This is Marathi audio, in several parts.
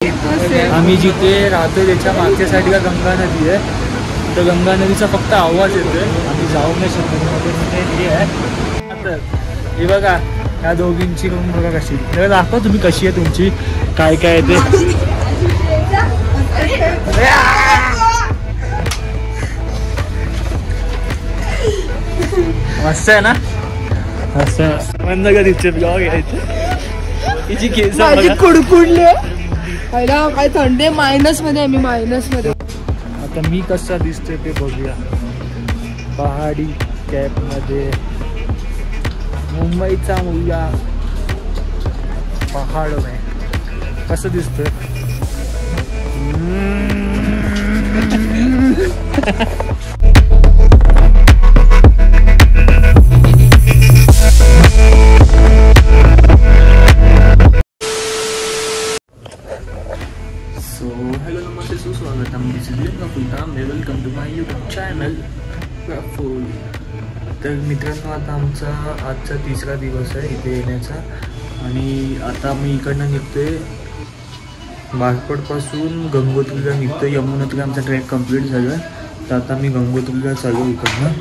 आम्ही जिथे राहतो त्याच्या मागच्या साईडला गंगा नदी आहे. तर गंगा नदीचा फक्त आवाज येतोय, आम्ही जाऊ नाही शकतो. मध्ये हे आहे. तर हे बघा या दोघींची रूम बघा कशी. तर दाखवा तुम्ही कशी आहे तुमची, काय काय आहे ते. मस्त आहे ना, मस्त बंद का तिचे ब्लॉग यायचे. तिची केस कुडकुडली काय थंडी मायनस मध्ये, आम्ही मायनस मध्ये. आता मी कसा दिसतोय ते बघूया. पहाडी कॅप मध्ये मुंबईचा मुलगा पहाड में कसं दिसतोय. हेलो नमस्ते, सुस्वागतम. Welcome to my YouTube channel. तर मित्रांनो, आता आजचा तिसरा दिवस आहे इथे येण्याचा. आणि आता मी इकडनं निघतोय बारकोडपासून गंगोत्रीला निघतोय. यमुनोत्री आमचा ट्रॅक कंप्लीट झाला आहे. तर आता मी गंगोत्रीला चालू इकडनं.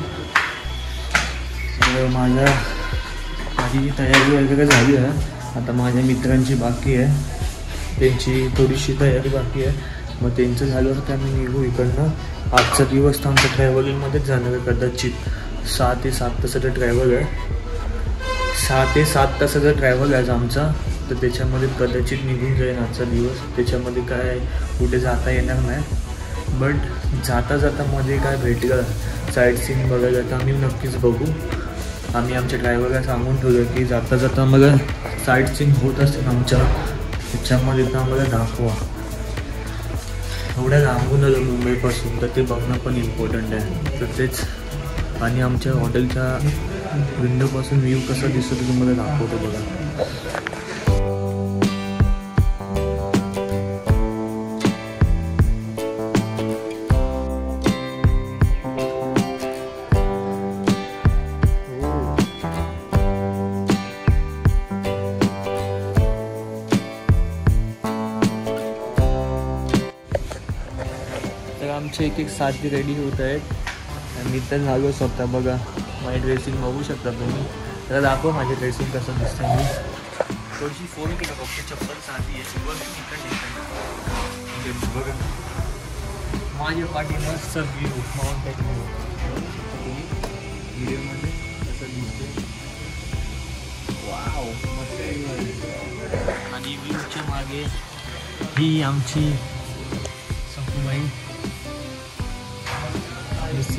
तर माझी तयारी वगैरे झाली आहे. आता माझ्या मित्रांची बाकी आहे, त्यांची थोडीशी तयारी बाकी आहे. मग त्यांचं झाल्यावर तर आम्ही निघू इकडनं. आजचा दिवस तर आमच्या ट्रॅव्हलिंगमध्येच जाणार आहे. कदाचित 6 ते 7 तासाचा ट्रॅव्हल आहे. 6 ते 7 तासाचा ट्रॅव्हल आहे आमचा. तर त्याच्यामध्ये कदाचित निघून जाईल आजचा दिवस. त्याच्यामध्ये काय कुठे जाता येणार नाही. बट जाता जाता मध्ये काय भेटलं साईट सीन बघायला तर आम्ही नक्कीच बघू. आम्ही आमच्या ड्रायव्हरला सांगून ठेवलं की जाता जाता आम्हाला साईट सीन होत असेल आमच्या त्याच्यामध्ये तर आम्हाला दाखवा. एवढ्या लांबून आलं मुंबईपासून तर ते बघणं पण इम्पॉर्टंट आहे. तर तेच. आणि आमच्या हॉटेलच्या विंडोपासून व्ह्यू कसा दिसतो ते तुम्हाला दाखवतो बघा. आमचे एक साथी रेडी होत आहेत. मी तर झालो स्वतः. बघा माझी ड्रेसिंग बघू शकता तुम्ही. त्याला दाखव माझी ड्रेसिंग कसं दिसतं. मी थोडीशी फोन केला फक्त चप्पल साधी आहे. बघा माझ्या पाठी मस्त व्ह्यू माउंटेन व्हिडिओमध्ये कसं दिसते. वाव मस्त. आणि व्ह्यूच्या मागे ही आमची सखूबाई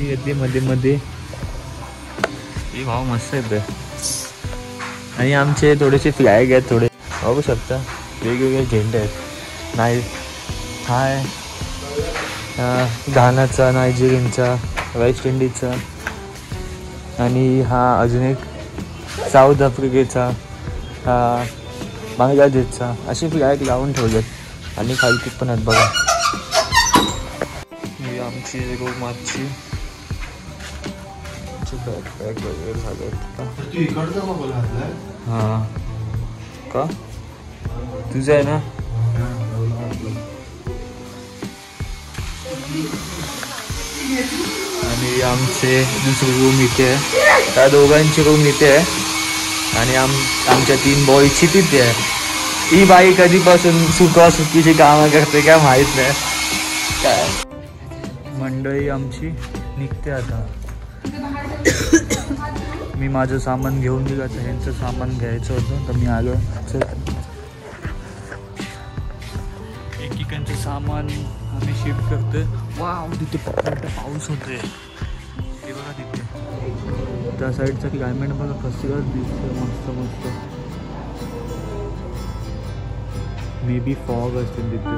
येते मध्ये मध्ये. हे भाव मस्त येते. आणि आमचे थोडेसे फ्लॅग आहेत, थोडे बघू शकता वेगवेगळे झेंडे आहेत. हाय घानाचा, नायजेरियनचा, वेस्ट इंडिजचा आणि हा अजून एक साऊथ आफ्रिकेचा, बांगलादेशचा. असे फ्लॅग लावून ठेवलेत. आणि खालती पण आहेत बघा. ही आमची रूमाची बॅकपॅक वगैरे झालं. हां का तुझं आहे ना. आणि आमचे दुसरी रूम इथे आहे. त्या दोघांची रूम इथे आहे. आणि आमच्या 3 बॉयची तिथे आहे. ही बाई कधीपासून सुकासुकीची कामं करते काय माहीत नाही. काय मंडळी आमची निघते आता. मी माझं सामान घेऊन गेलो. आता ह्यांचं सामान घ्यायचं होतं तर मी आलो. एकेकांचं सामान आम्ही शिफ्ट करतोय. वाव तिथे पाऊस होतोय. हे बघा तिथे त्या साईडचं क्लायमेट बघा कसं दिसतं. मस्त मस्त. मे बी फॉग असतील तिथे.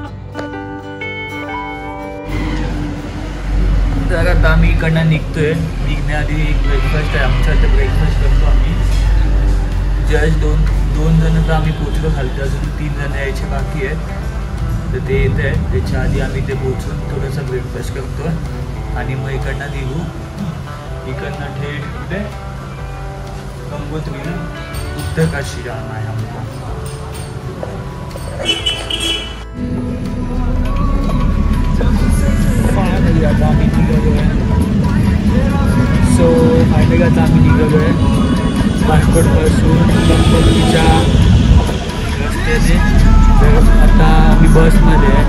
तर आता आम्ही इकडनं निघतोय. निघण्याआधी एक ब्रेकफास्ट आहे आमचा. तर ब्रेकफास्ट करतो आम्ही. जस्ट दोन जण तर आम्ही पोचलो खालते. अजून 3 जण यायचे बाकी आहेत. तर ते येत आहे. त्याच्या आधी आम्ही ते पोचून थोडासा ब्रेकफास्ट करतो. आणि मग इकडनं निघू. इकडनं थेट कुठे गंगोत्रीला उत्तर काशी जाणं आहे आम्हाला. आता आम्ही निघालो आहे बारकोटपासून गणपतीच्या रस्त्याने. तर आता आम्ही बसमध्ये आहे.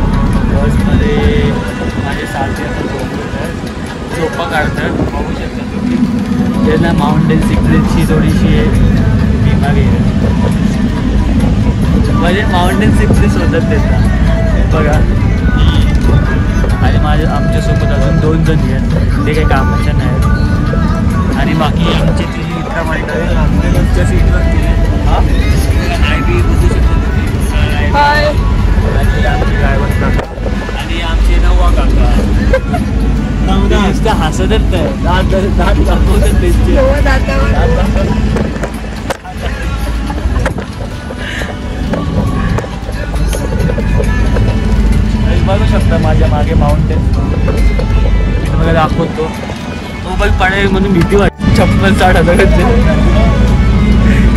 बसमध्ये माझे साथी आता झोपा काढतात. बघू शकता तुम्ही. त्यांना माउंटेन सिक्रेटची थोडीशी बिमारी आहे. म्हणजे माउंटेन सिक्रेट्स होतात त्यांना. बघा आणि आमच्यासोबत अजून 2 जण आहेत. ते काही कामाच्या नाही आहेत. आणि बाकी आमचे ती मित्र मंडळी आमच्या सीटवरती हाय. आणि आमचे ड्रायव्हर काका आणि आमचे नवा काका नुसते हसतच नाही. दात दाखवतात त्यांचे. बघू शकता माझ्या मागे माउंटेन. मी तुम्हाला दाखवतो. मोबाईल पडेल म्हणून भीती वाटते. चप्पल चाड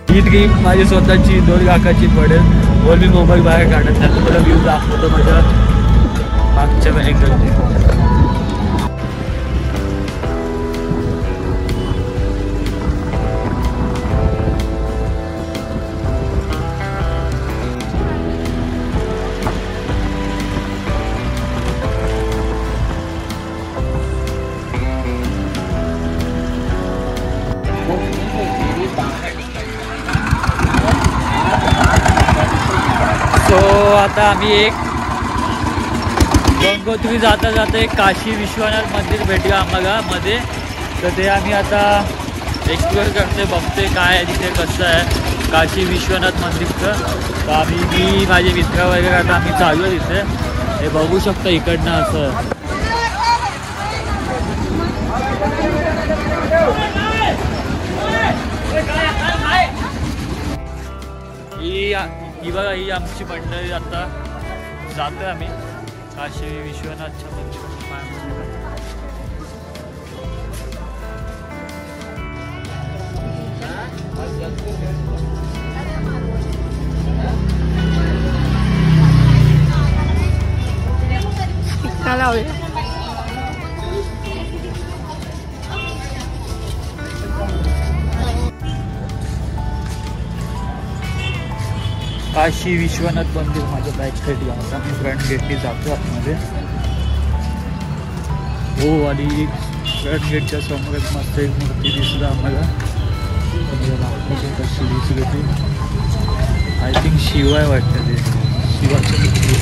हीट गेम माझी स्वतःची 2 लाखाची पडेल. वर मी मोबाईल बाहेर काढत नाही. तुम्हाला व्ह्यू दाखवतो माझ्या मागच्या अँगलने. सो आता आम्ही एक गंगोत्री जाता जाता एक काशी विश्वनाथ मंदिर भेटलं आम्हाला मध्ये. तर ते आम्ही आता एक्सप्लोअर करते, बघते काय आहे तिथे, कसं आहे काशी विश्वनाथ मंदिरचं. तर मी माझे मित्र वगैरे आता आम्ही चालू आहे तिथे. हे बघू शकता इकडनं असं. ही बघा ही आमची मंडळी. आता जातो आहे आम्ही काशी विश्वनाथच्या मंदिरात. काशी विश्वनाथ मंदिर माझ्या बॅक साईडला. आता मी फ्रंट गेटने जातो आतमध्ये. हो आणि फ्रंट गेटच्या समोर मस्त एक मूर्ती दिसलं आम्हाला. कशी दिसली ती आय थिंक शिवाय वाटतं. ते शिवाची मूर्ती.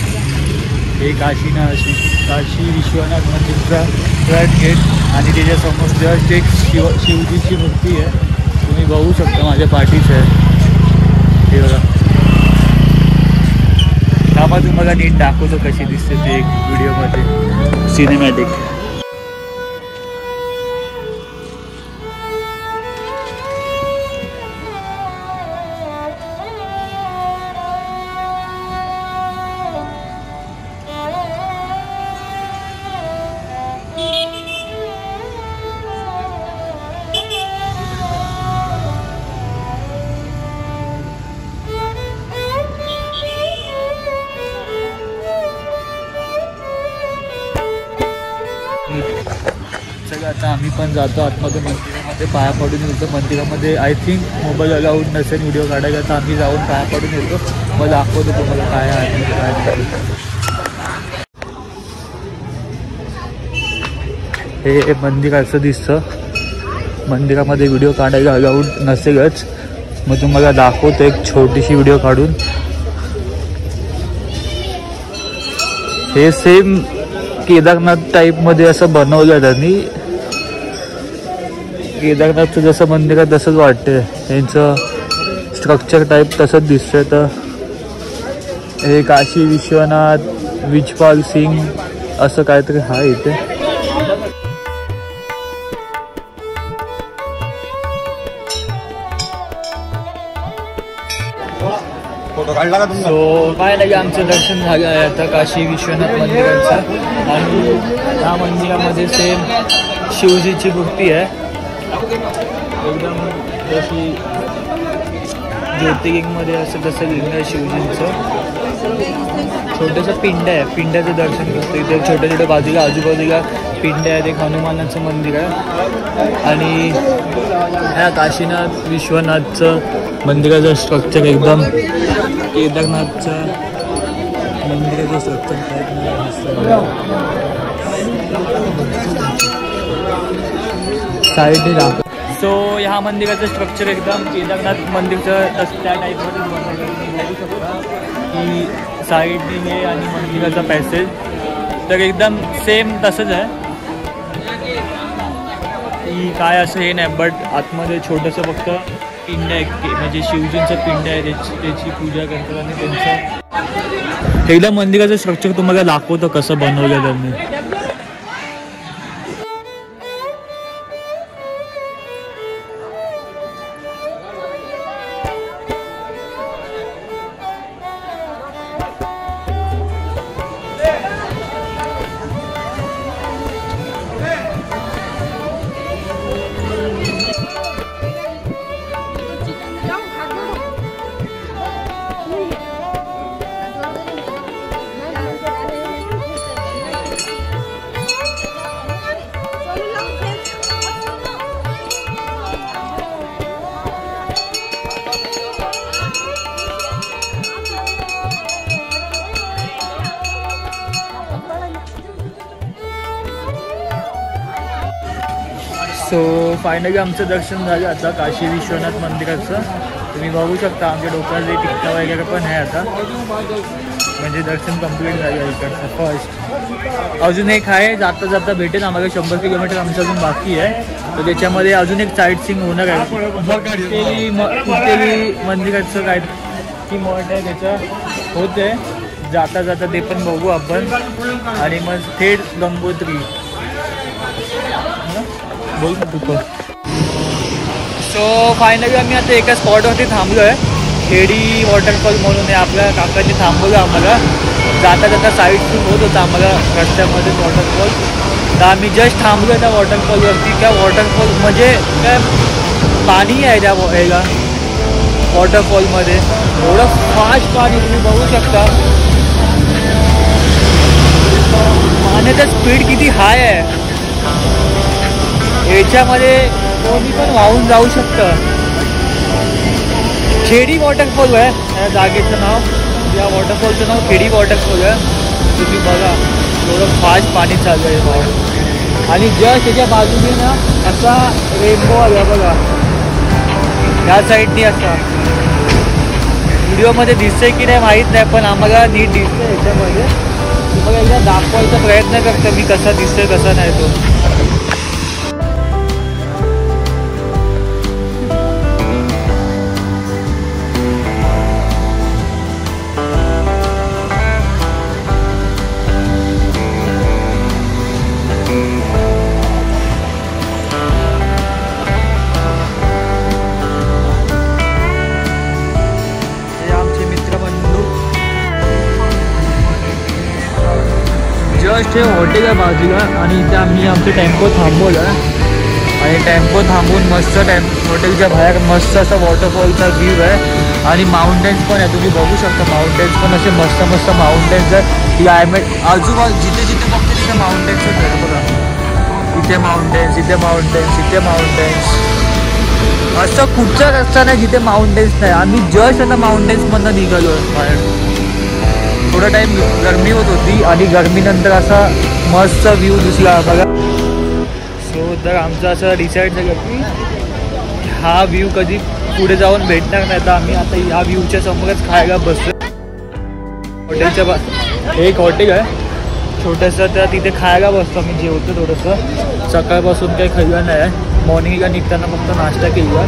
हे काशी विश्वनाथ मंदिरचा फ्रंट गेट आणि त्याच्यासमोर जस्ट एक शिवजीची मूर्ती आहे. तुम्ही बघू शकता माझ्या पाठीच आहे. हे बघा. कामा तुम्हाला नीट दाखवतो कशी दिसते ते एक व्हिडिओमध्ये सिनेमॅटिक. सगळं आता आम्ही पण जातो आतमध्ये मंदिरामध्ये. पाया पडून येतो मंदिरामध्ये. आय थिंक मोबाईल अलाउड नसेल व्हिडिओ काढायला. तर आम्ही जाऊन पाया पडून येतो. मग दाखवतो तुम्हाला काय आहे काय नाही. हे मंदिर असं दिसतं. मंदिरामध्ये व्हिडिओ काढायला अलाउड नसेलच. मग तुम्हाला दाखवतो एक छोटीशी व्हिडिओ काढून. हे सेम केदारनाथ टाईपमध्ये असं बनवलं त्यांनी. केदारनाथचं जसं मंदिर आहे तसंच वाटते. त्यांचं स्ट्रक्चर टाईप तसंच दिसतंय. तर हे काशी विश्वनाथ विजपाल सिंग असं काहीतरी आहे इथे. सो काय नाही आमचं दर्शन झालं आहे आता काशी विश्वनाथ मंदिराचं. आणि या मंदिरामध्ये सेम शिवजीची मूर्ती आहे. एकदम जशी ज्योतिर्लिंगमध्ये असं तसं लिंग आहे शिवजींचं. छोटंसं पिंड आहे, पिंड्याचं दर्शन करतो इथे. छोट्या छोट्या बाजूला आजूबाजूला पिंड आहे. एक हनुमानाचं मंदिर आहे आणि ह्या काशीनाथ विश्वनाथचं मंदिराचं स्ट्रक्चर एकदम केदारनाथचं मंदिराचं स्ट्रक्चर साईडने दाखव. सो ह्या मंदिराचं स्ट्रक्चर एकदम केदारनाथ मंदिरचं त्या टाईपमध्ये बघू शकता की साईडने हे आणि मंदिराचा पॅसेज तर एकदम सेम तसंच आहे की काय असं हे नाही. बट आतमध्ये छोटंसं फक्त पिंड आहे म्हणजे शिवजींचं पिंड आहे त्याची पूजा करतात आणि त्यांचं एकदा मंदिराचं स्ट्रक्चर तुम्हाला दाखवतं कसं बनवलं त्यांनी. सो फायनली आमचं दर्शन झालं आता काशी विश्वनाथ मंदिराचं. तुम्ही बघू शकता आमच्या डोक्यात टिकटा वगैरे पण आहे आता. म्हणजे दर्शन कंप्लीट झालं इकडचं फर्स्ट. अजून एक आहे जाता जाता भेटेल आम्हाला 100 किलोमीटर आमचं अजून बाकी आहे. तर त्याच्यामध्ये अजून एक साईट सीइंग होणार आहे. कुठेही मंदिराचं काय की मठ आहे त्याचं होते जाता जाता ते पण बघू आपण. आणि मग थेट गंगोत्री बोल तू. सो फायनली आम्ही आता एका स्पॉटवरती थांबलो आहे. खेडी वॉटरफॉल म्हणून आहे. आपल्या काकांनी थांबवलं आम्हाला. जाता जाता साईड सीन होत होता आम्हाला रस्त्यामध्ये वॉटरफॉल. तर आम्ही जस्ट थांबलो आहे त्या वॉटरफॉलवरती. त्या वॉटरफॉल म्हणजे काय पाणी आहे त्या ह्याला वॉटरफॉलमध्ये. एवढं फास्ट पाणी तुम्ही बघू शकता. पाण्याचा स्पीड किती हाय आहे. याच्यामध्ये कोणी पण वाहून जाऊ शकतं. खेडी वॉटरफॉल आहे या जागेचं नाव. या वॉटरफॉलचं नाव खेडी वॉटरफॉल आहे. तुम्ही बघा एवढं फास्ट पाणी चालू आहे बाहेर. आणि जस्ट त्याच्या बाजूने ना असा रेनबो आला बघा या साईडनी. असा व्हिडिओमध्ये दिसतंय की नाही माहीत नाही पण आम्हाला नीट दिसतंय याच्यामध्ये. तुम्हाला एकदा दाखवायचा प्रयत्न करतो मी कसा दिसतोय कसा नाही तो. जस्ट हे हॉटेल आहे बाजूला आणि इथे आम्ही आमचं टेम्पो थांबवलं आणि टेम्पो थांबवून मस्त हॉटेलच्या बाहेर मस्त असा वॉटरफॉलचा व्ह्यू आहे आणि माउंटेन्स पण आहे. तुम्ही बघू शकता माउंटेन्स पण असे मस्त मस्त माउंटेन्स आहे. क्लायमेट आजूबाजू जिथे जिथे बघते तिथे माउंटेन्सच आहे बघा. इथे माउंटेन्स इथे माउंटेन्स इथे माउंटेन्स. असं कुठचा रस्ता नाही जिथे माउंटेन्स नाही. आम्ही जस्ट आता माउंटेन्समधनं निघालो बाहेर. थोडा टाइम गरमी होत होती आणि गरमीनंतर असा मस्त व्ह्यू दिसला बघा. सो तर आमचं असं डिसाईड झालं की हा व्ह्यू कधी पुढे जाऊन भेटणार नाही. तर आम्ही आता ह्या व्ह्यूच्या समोरच खायला बसलो. हॉटेलच्या एक हॉटेल आहे छोटंसं तर तिथे खायला बसतो आम्ही. जेवतो थोडंसं. सकाळपासून काही खाल्लं नाही आहे. मॉर्निंगला निघताना फक्त नाश्ता केला.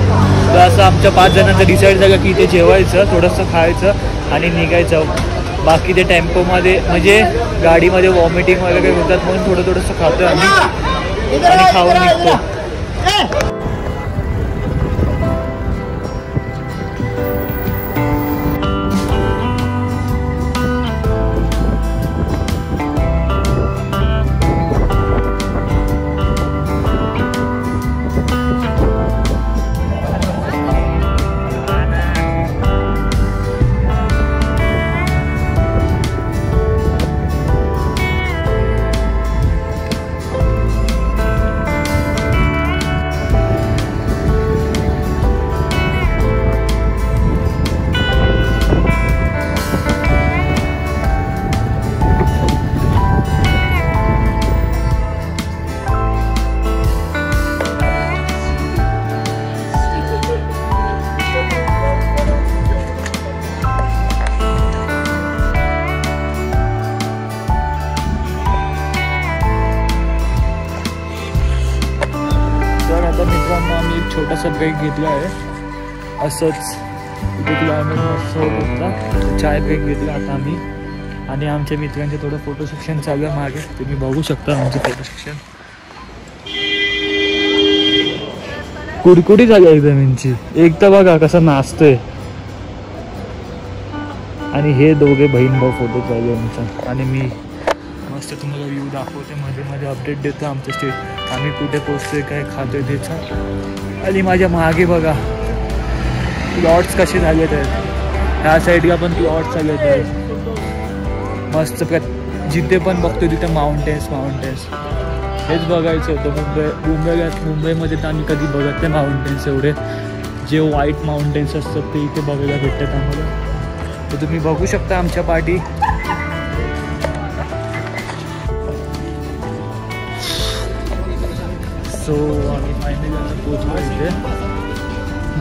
तर असं आमच्या 5 जणांचं डिसाईड झालं की इथे जेवायचं थोडंसं खायचं आणि निघायचं. बाकी ते टेम्पोमध्ये म्हणजे गाडीमध्ये वॉमिटिंग वगैरे होतात म्हणून थोडंसं खातो आम्ही आणि खाऊन निघतो. छोटासा ब्रेक घेतला आहे असंच. इथे क्लायमेट मस्त होत होता, चाय ब्रेक घेतला आता आम्ही. आणि आमच्या मित्रांचे थोडं फोटो सेक्शन चालू आहे मागे, तुम्ही बघू शकता आमचं फोटो सेक्शन. कुडकुडी झाली एकदम यांची. एक तर बघा कसं नाचतोय. आणि हे दोघे बहीण भाऊ फोटो चालू आमचा. आणि मी मस्त तुम्हाला व्ह्यू दाखवते, मध्ये मध्ये अपडेट देतो आमचं स्टेट, आम्ही कुठे पोचतोय काय खातोय त्याचा. आणि माझ्या मागे बघा प्लॉट्स कसे झालेत आहेत, ह्या साईडला पण प्लॉट्स झालेत आहेत मस्त. जिथे पण बघतो तिथे माउंटेन्स हेच बघायचं होतं. मुंबईमध्ये तर आम्ही कधी बघत नाही माउंटेन्स एवढे. जे व्हाईट माउंटेन्स असतात ते इथे बघायला भेटतात आम्हाला. तर तुम्ही बघू शकता आमच्या पाठी. सो आम्ही फायनली आता पोचलो इथे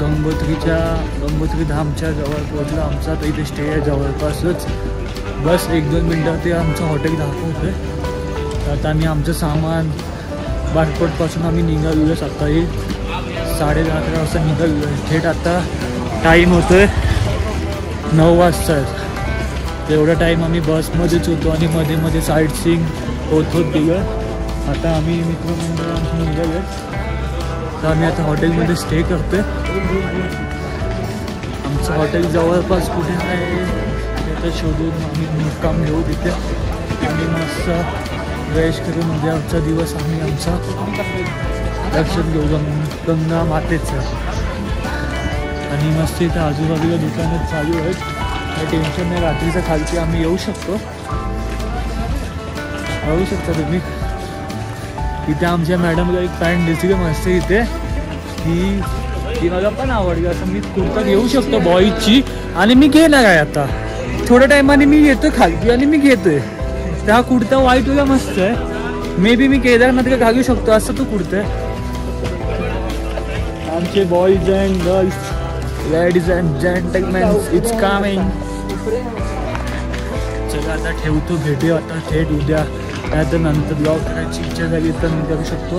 गंगोत्री धामच्या जवळ पोचलो. आमचा तर इथे स्टे आहे जवळपासच, बस 1-2 मिनटं ते आमचं हॉटेल दाखवतोय. तर आता आम्ही आमचं सामान बारकोटपासून आम्ही निघालेलो सकाळी 10:30 वाजता निघालेलो. थेट आता टाईम होतोय 9 वाजता. तेवढा टाईम आम्ही बसमध्येच होतो आणि मध्ये मध्ये साईट सीइंग होत गेलं. आता आम्ही मित्रमंडळ आमची निघाले. तर आम्ही आता हॉटेलमध्ये स्टे करतोय. आमचं हॉटेल जवळपास कुठे आहे ते शोधून आम्ही मुक्काम घेऊ तिथे. आणि मस्त फ्रेश करून उद्या आमचा दिवस आम्ही आमचा दर्शन घेऊ गंगा मातेचं. आणि मस्त इथं आजूबाजूला दुकानं चालू आहेत, काही टेन्शन नाही. रात्रीचं खालची आम्ही येऊ शकतो, बघू शकता तुम्ही. इथे आमच्या मॅडमला एक पॅन्ट दिसली मस्त इथे, ती मला पण आवडली. असं मी कुर्ता घेऊ शकतो बॉईजची. आणि मी घेणार आहे आता थोड्या टायमाने. मी येतोय खालती आणि मी घेतोय. तर हा कुर्ता व्हाईटवाला मस्त आहे. मे बी मी केदारनाथला घालू शकतो असं तो कुर्ता आहे. आमचे boys and girls, ladies and gentleman, it's coming. चला आता ठेवतो, भेटूया आता थेट उद्या. त्यानंतर नंतर ब्लॉग करायची इच्छा झाली तर मी करू शकतो.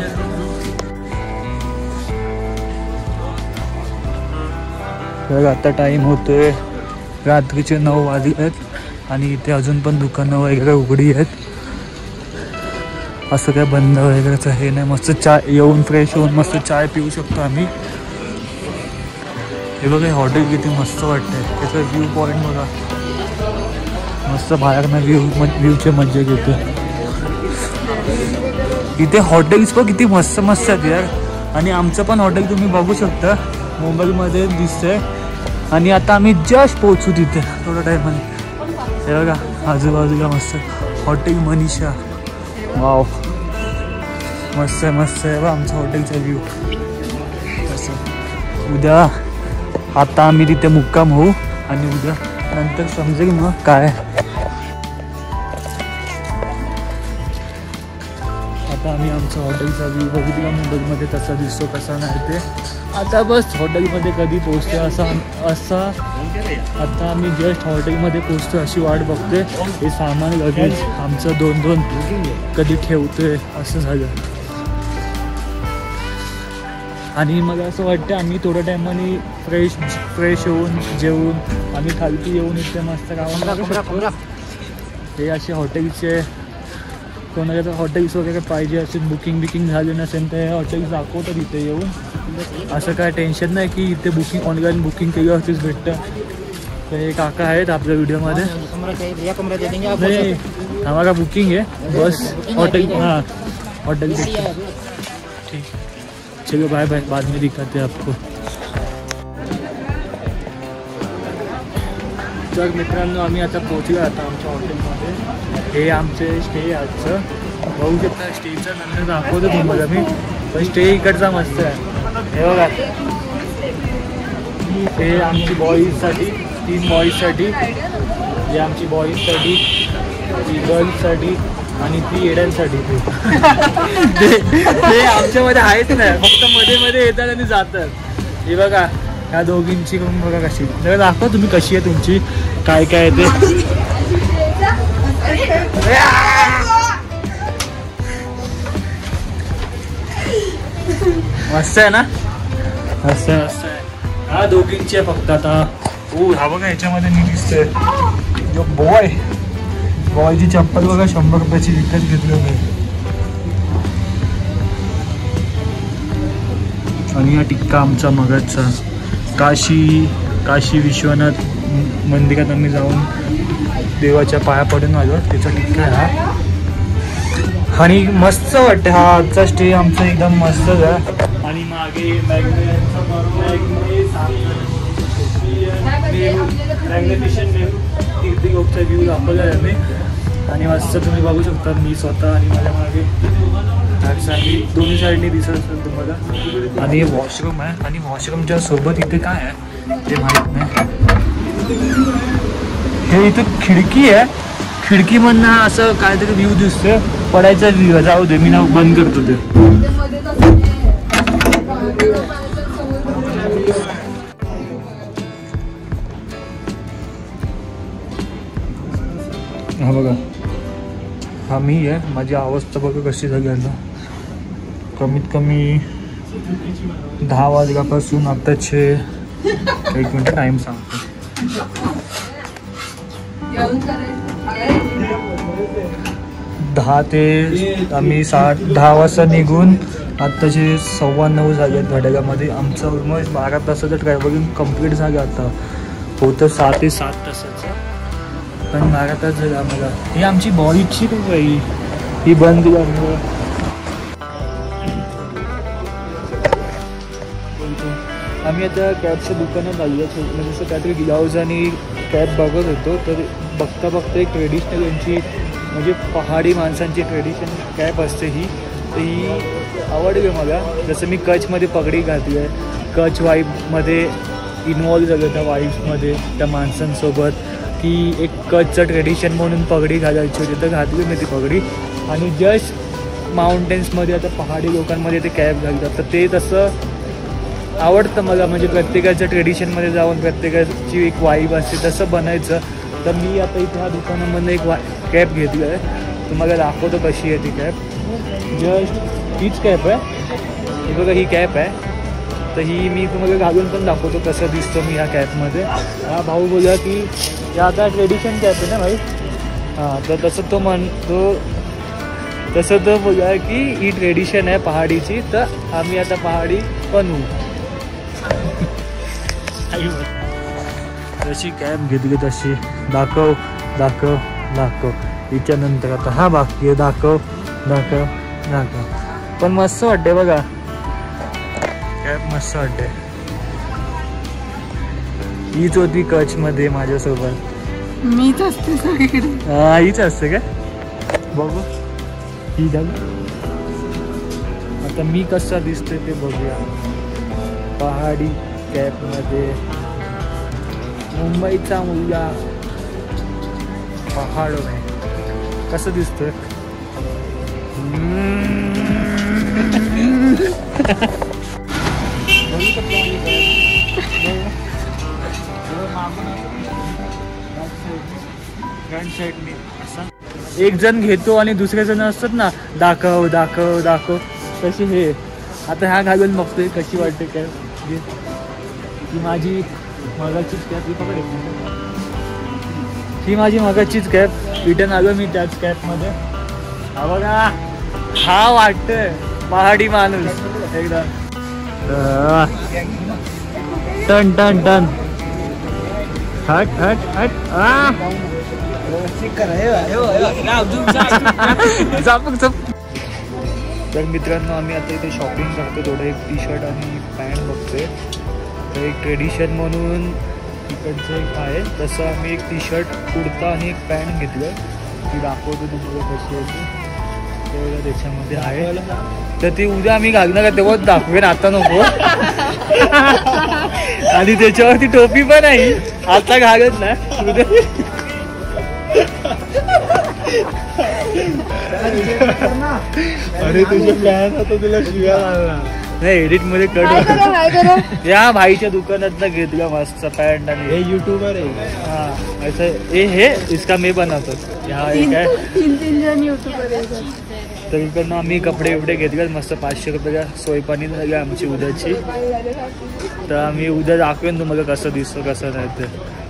तर आता टाईम होतोय रात्रीचे 9 वाजले आहेत आणि इथे अजून पण दुकानं वगैरे उघडी आहेत. असं काय बंद वगैरेचं हे नाही. मस्त चाय येऊन फ्रेश होऊन मस्त चाय पिऊ शकतो आम्ही. हे बघा हॉटेल किती मस्त वाटतंय. त्याचं व्ह्यू पॉईंट बघा, मस्त बाहेरनं व्ह्यूची मज्जा घेतो. इथे हॉटेल्स पण किती मस्त मस्त आहेत यार. आणि आमचं पण हॉटेल तुम्ही बघू शकता मुंबईमध्ये दिसतंय. आणि आता आम्ही जस्ट पोहोचू तिथे थोड्या टाईमाने. हे बघा आजूबाजूला मस्त हॉटेल मनीषा. वाव मस्त आहे बघा आमचं हॉटेलचा व्ह्यू. उद्या आता आम्ही तिथे मुक्काम होऊ आणि उद्या नंतर समजेल मग काय. आता आम्ही आमचा हॉटेलचा व्ह्यू बघितला मुंबईमध्ये कसा दिसतो कसा नाही ते. आता बस हॉटेलमध्ये कधी पोचते असा आता आम्ही जस्ट हॉटेलमध्ये पोचतो अशी वाट बघतोय. हे सामान लगेच आमचं 2-2 कधी ठेवतोय असं झालं. आणि मला असं वाटतं आम्ही थोड्या टायमाने फ्रेश होऊन जेवून आम्ही खालती येऊन इथे मस्त गावाला लागू शकतो. हे असे हॉटेलचे कोणाला जर हॉटेल्स वगैरे पाहिजे असेल, बुकिंग झाली नसेल तर हे हॉटेल्स दाखवतात इथे येऊन. असं काय टेन्शन नाही की इथे ऑनलाईन बुकिंग केल्यावरतीच भेटतं. तर हे काका आहेत आपल्या व्हिडिओमध्ये. नाही आम्हाला बुकिंग आहे बस हॉटेल. हाँ हॉटेल ठीक. चलो बाय बाय, बाद में दिखाते आपको. तर मित्रांनो आम्ही आता पोहोचलो आता आमच्या हॉटेलमध्ये. हे आमचे स्टे आजचं बघू शकता. स्टेचं नंतर दाखवतो तुम्हाला मी, पण स्टे इकडचा मस्त आहे. हे बघा हे आमची बॉईजसाठी 3 बॉईजसाठी, हे आमची बॉईजसाठी, ही गर्ल्ससाठी आणि ती येड्यांसाठी. ते आमच्यामध्ये आहेच नाही, फक्त मध्ये मध्ये येतात आणि जातात. हे बघा ह्या दोघींची करून बघा कशी. जरा दाखवा तुम्ही कशी आहे तुमची काय काय ते. मस्त आहे ना. असं असं आहे. हा दोघींची आहे फक्त आता. ओ हा बघा ह्याच्यामध्ये मी दिसतोय जो बॉयची चप्पल बघा 100 रुपयाची विकत घेतली मी. आणि हा टिक्का आमचा मगजचा काशी विश्वनाथ मंदिरात आम्ही जाऊन देवाच्या पाया पडून आलो. त्याचा टिक्का हा. आणि मस्त वाटते हा आजचा स्टे आमचा एकदम मस्तच आहे. आणि मागे मॅग्नेटिशियन तीर्थगोपचा व्ह्यू दाखवला आहे मी. आणि मस्त तुम्ही बघू शकता मी स्वतः आणि माझ्या मागे दोन्ही साईडनी दिसत असेल तुम्हाला. आणि वॉशरूम आहे आणि वॉशरूमच्या सोबत इथे काय आहे ते माहीत नाही. हे इथं खिडकी आहे. खिडकीमधनं असं काहीतरी व्ह्यू दिसतोय. पडायचा व्ह्यू. जाऊ दे मी ना बंद करतो ते. हा बघा हा मी आहे. माझी अवस्था बघा कशी झाली आता. कमीत कमी 10 वाजल्यापासून आताचे 1 मिनिट टाइम सांगतो. 10 ते आम्ही 10 वाजता निघून आत्ताचे 9:15 झाले आहेत घड्याळामध्ये. आमचं ऑलमोस्ट 12 तासाचं ट्रॅव्हलिंग कम्प्लीट झालं. आता होतं 6 ते 7 तासाचं पण 12 तास झालं आम्हाला. ही आमची बॉईची खूप आहे. ही बंद केल्यामुळं आम्ही आता कॅबच्या दुकानात आलो. म्हणजे असं काहीतरी ग्लाउज आणि कॅब बघत होतो. तर बघता बघता एक ट्रेडिशनल यांची म्हणजे पहाडी माणसांची ट्रेडिशनल कॅब असते ही. तर ही आवडली मला. जसं मी कच्छमध्ये पगडी घातली आहे. कच्छ वाईबमध्ये इन्वॉल्व झालं त्या वाईब्समध्ये त्या माणसांसोबत की एक कच्छचं ट्रेडिशन म्हणून पगडी घालायची होती. तर घातली मी ती पगडी. आणि जस्ट माउंटेन्समध्ये आता पहाडी लोकांमध्ये ते कॅब घालतात. तर ते तसं आवडतं मला. म्हणजे प्रत्येकाच्या ट्रेडिशनमध्ये जाऊन प्रत्येकाची एक वाईब असते तसं बनायचं. तर मी आता इथं ह्या दुकानामधनं एक कॅब घेतली आहे. तुम्हाला दाखवतो कशी आहे ती कॅब. जस्ट हीच कॅब आहे. ही बघा ही कॅब आहे. तर ही मी तुम्हाला घालून पण दाखवतो कसं दिसतं मी ह्या कॅबमध्ये. हा भाऊ बोला की या आता ट्रेडिशन कॅब आहे ना भाई. हां तर तसं तो म्हणतो तसं तो बोला की ही ट्रेडिशन आहे पहाडीची. तर आम्ही आता पहाडी बनवू. जशी कॅब घेतली तशी दाखव दाखव दाखव. हिच्यानंतर आता हा बाकी आहे दाखव दाखव दाखव. पण मस्त वाटते बघा कॅब मस्त वाटते. हीच होती कच्छमध्ये माझ्यासोबत. मीच असते सगळीकडे. हा हीच असते का बघू. ही झाली. आता मी कसा दिसतोय ते बघूया. पहाडी कॅबमध्ये मुंबईचा मुलगा पहाड आहे. कसं दिसतोय. एक जण घेतो आणि दुसरे जण असतात ना दाखव दाखव दाखव तशी हे. आता ह्या घालून बघतोय कशी वाटते कॅब. ही माझी मगाचीच कॅब. ही पकडे ही माझी मगाचीच कॅब. रिटर्न आलो मी त्याच कॅबमध्ये. हा बघा हा वाटतंय पहाडी माणूस एकदा. टन टन टन हट हट हट. तर मित्रांनो आम्ही आता इथे शॉपिंग करतो. थोडं एक टी शर्ट आणि पॅन्ट बघतोय. तर एक ट्रेडिशन म्हणून इकडचं एक आहे तसं आम्ही एक टी शर्ट कुर्ता आणि एक पॅन्ट घेतलं. ती दाखवतो तुम्हाला कशी होती. तेवढं त्याच्यामध्ये आहे. तर ती उद्या आम्ही घालणार आहे तेव्हाच दाखवेन. आता नको. आणि त्याच्यावरती टोपी पण आहे. आता घालत ना उद्या. अरे तुझे फॅन होता तुला शिव्या लागला. नाही एडिट मध्ये हाय करा कडू हाय करा. या भाईच्या दुकानात घेतलं मस्त पॅन्ट आणि हे यूट्यूबर आहे. हाँ ऐसा हे इसका मैं बनवतो ह्या एक आहे. तीन जण युट्यूबर आहे. तर इकडनं आम्ही कपडे बिपडे घेतले मस्त 500 रुपयाच्या सोयपाणी झाली आमची उद्याची. तर आम्ही उद्या दाखवेन तुम्हाला कसं दिसतं कसं नाही ते.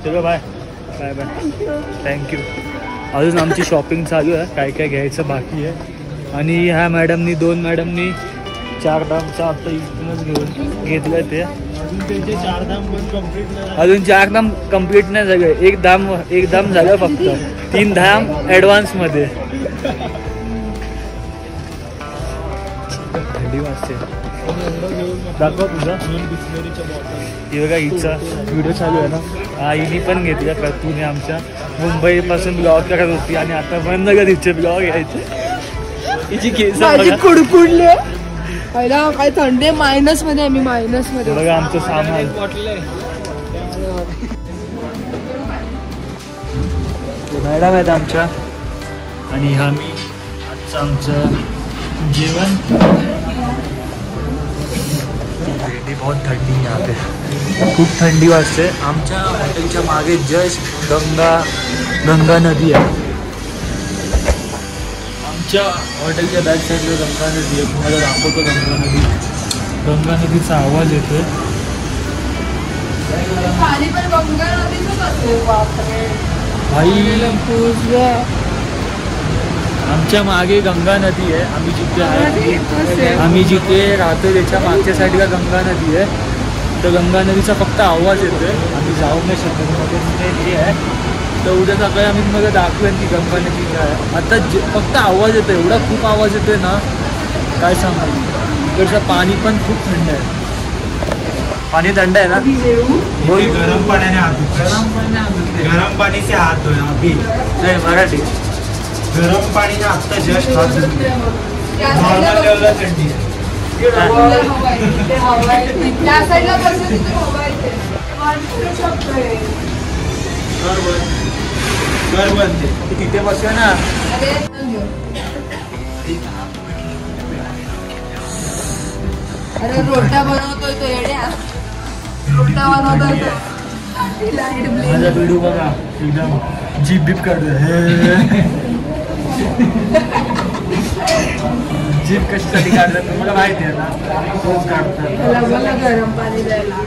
चलो बाय बाय बाय थँक्यू. अजून आमची शॉपिंग चालू आहे काय काय घ्यायचं बाकी आहे. आणि ह्या मॅडमनी 2 मॅडमनी 4 धामचं आता इथूनच घेऊन घेतलं ते. अजून त्यांचे 4 धाम पण कम्प्लीट नाही. अजून 4 धाम कम्प्लीट नाही झाले. एक धाम झालं फक्त. 3 धाम ॲडव्हान्समध्ये. थंडी वाजते. दाखव तुझा बिस्लरीच्या बॉटल. ही बघा हिचा व्हिडिओ चालू आहे ना. हा हिने पण घेतल्या प्रतूने आमच्या मुंबईपासून ब्लॉग करत होती आणि आता बंद का तिचे ब्लॉग यायचे. हिची केस माझी कुडकुडले. पहिला काय थंडी मायनस मध्ये आम्ही मायनस मध्ये. बघा आमचं सामान. मॅडम आहेत आमच्या आणि ह्या मी आजचं आमचं जेवण. बहुत थंडी आहे यहाँ पे. खूप थंडी वाजते. आमच्या हॉटेलच्या मागे जस्ट गंगा नदी आहे. आमच्या हॉटेलच्या बॅक साईडला गंगा नदी आहे. तुम्हाला दाखवतो गंगा नदी. गंगा नदीचा आवाज येतोय. भाई आमच्या मागे गंगा नदी आहे. आम्ही जिथे राहतो त्याच्या मागच्या साईडला गंगा नदी आहे. तर गंगा नदीचा फक्त आवाज येतोय. आम्ही जाऊ नाही शकत मध्ये हे आहे. तर उद्या सकाळी आम्ही तुम्हाला दाखवेन की गंगा नदी काय आहे. आता फक्त आवाज येतो एवढा खूप आवाज येतोय ना काय सांगू. इकडचं पाणी पण खूप थंड आहे. पाणी थंड आहे ना. गरम पाण्याने हात धुतोय. गरम पाणी से हात धुतोय अभी. नाही मराठी. गरम पाणी आता जस्ट हात धुतोय. नॉर्मल लेवलला थंडी आहे. घर बनते तिथे बसूया ना. अरे रोटा बनवतोय तो येड्या. रोटा बनवतोय तो. माझा व्हिडिओ बघा एकदम जीप बीप काढतोय. जीप कशासाठी काढतात तुम्हाला माहिती आहे ना. तोच काढतात. गरम पाणी द्यायला.